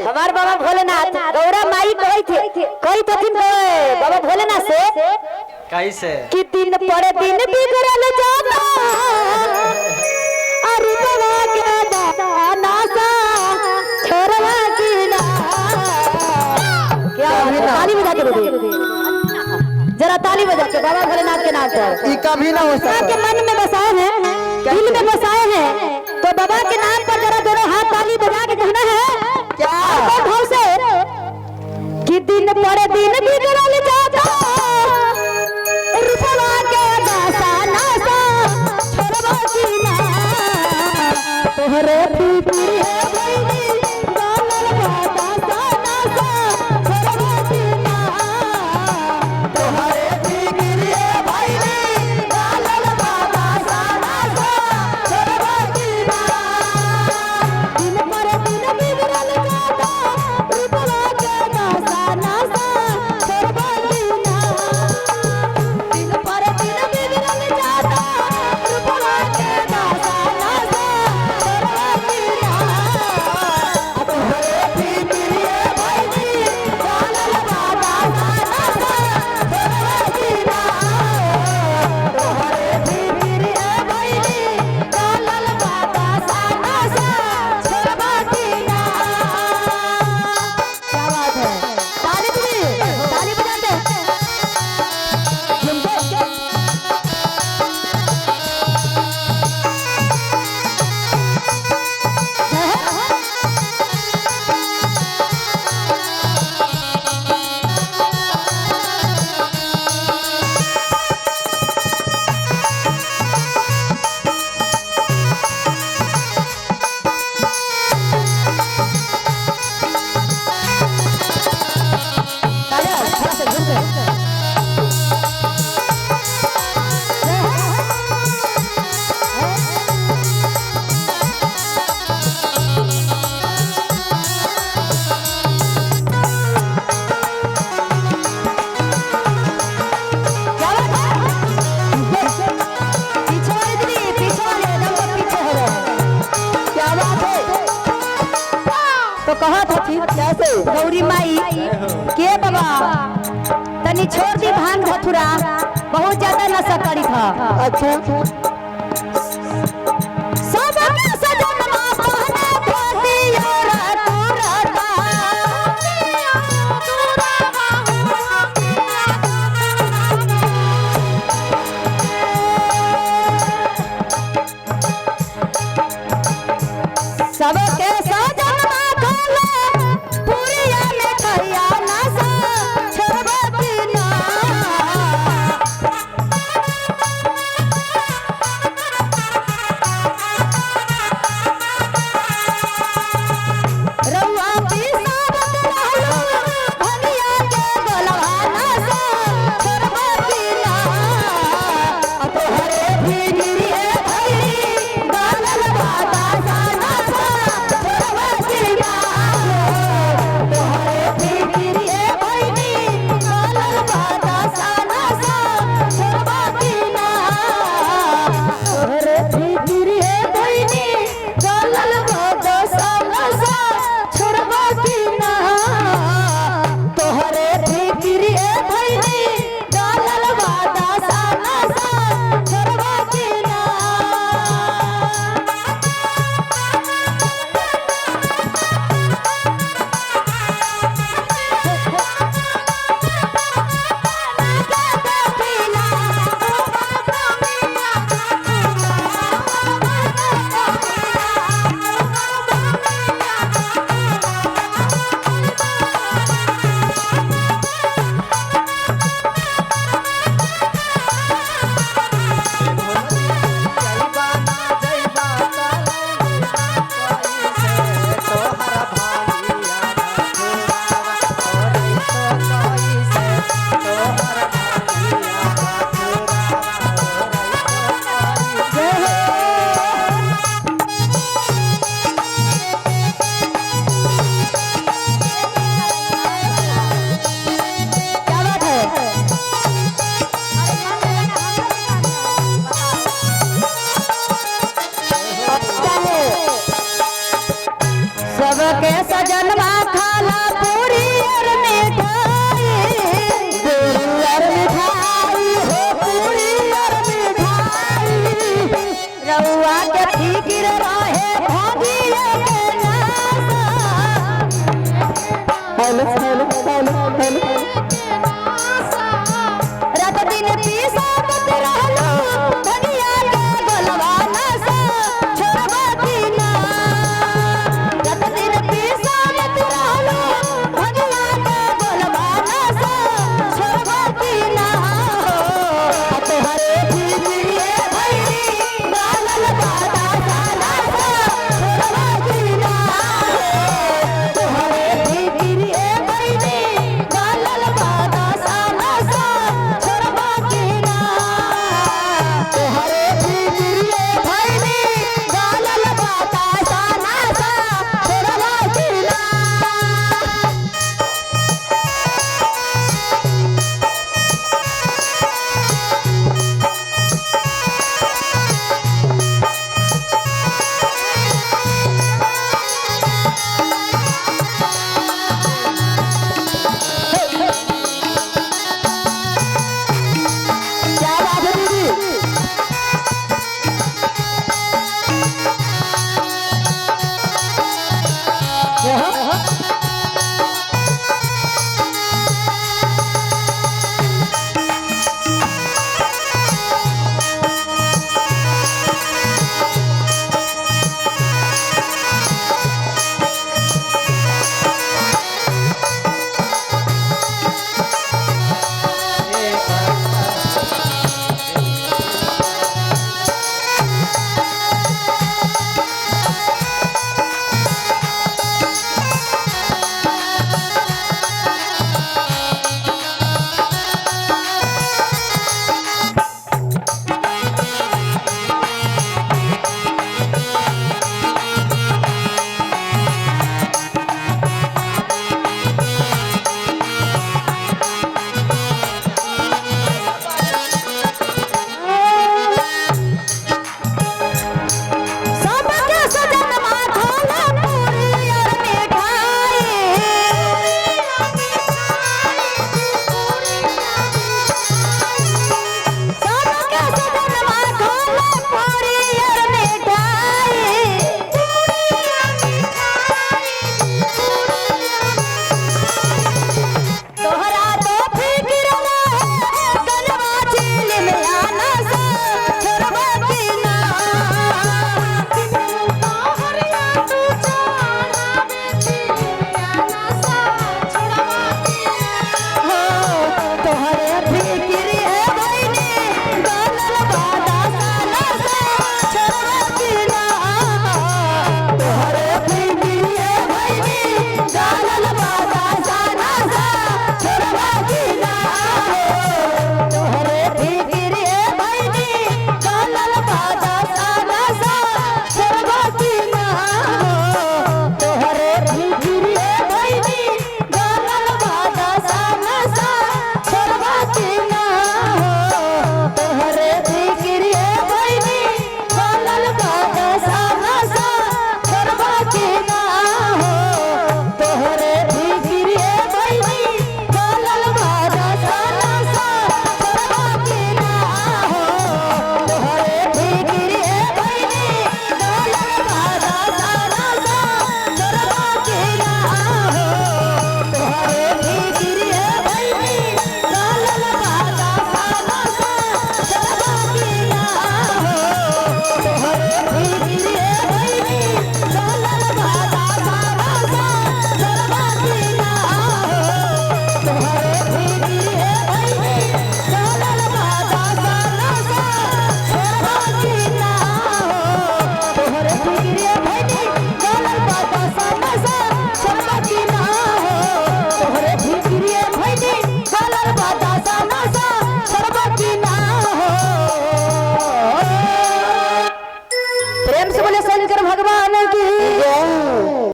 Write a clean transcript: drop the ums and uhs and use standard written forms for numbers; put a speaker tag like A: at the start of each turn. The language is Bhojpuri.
A: हमार बाबा भोलेनाथ गौरा माई कही थे बाबा भोलेनाथ से
B: कैसे
A: कि दिन पर दिन बिगड़ल जाता अरे बाबा के नासा छोड़वा की ना क्या ताली बजा के दे जरा ताली बजा के बाबा भोलेनाथ के नाम पर।
B: ये कभी ना हो सकता
A: के मन में बसाए हैं दिल में बसाए हैं तो बाबा के नाम पर जरा दोनों हाथ ताली बजा के कहना है क्या ढोल से कि दिन पर दिन बिगड़ल जाता रुपवा के नासा नासा छोड़वा की ना तोहरे पीपी है भईनी गानल बाता सा नासा छोड़वा की ना तोहरे पीपी है भईनी गानल बाता सा नासा छोड़वा की ना दिन पर दिन बिगड़ल जाता रुपवा के नासा नासा छोड़वा की ना दिन पर दिन बिगड़ल जाता रुपवा के नासा नासा छोड़वा की ना तोहरे पीपी है भईनी गानल बाता सा नासा छोड़वा की ना तोहरे पीपी है भईनी गानल बाता सा नासा छोड़वा की ना। क्या बात है ताली बजाते तो कहा था कैसे गौरी माई के बाबा तनी छोड़ दी भांग धतुरा बहुत ज्यादा नशा करी था। अच्छा सब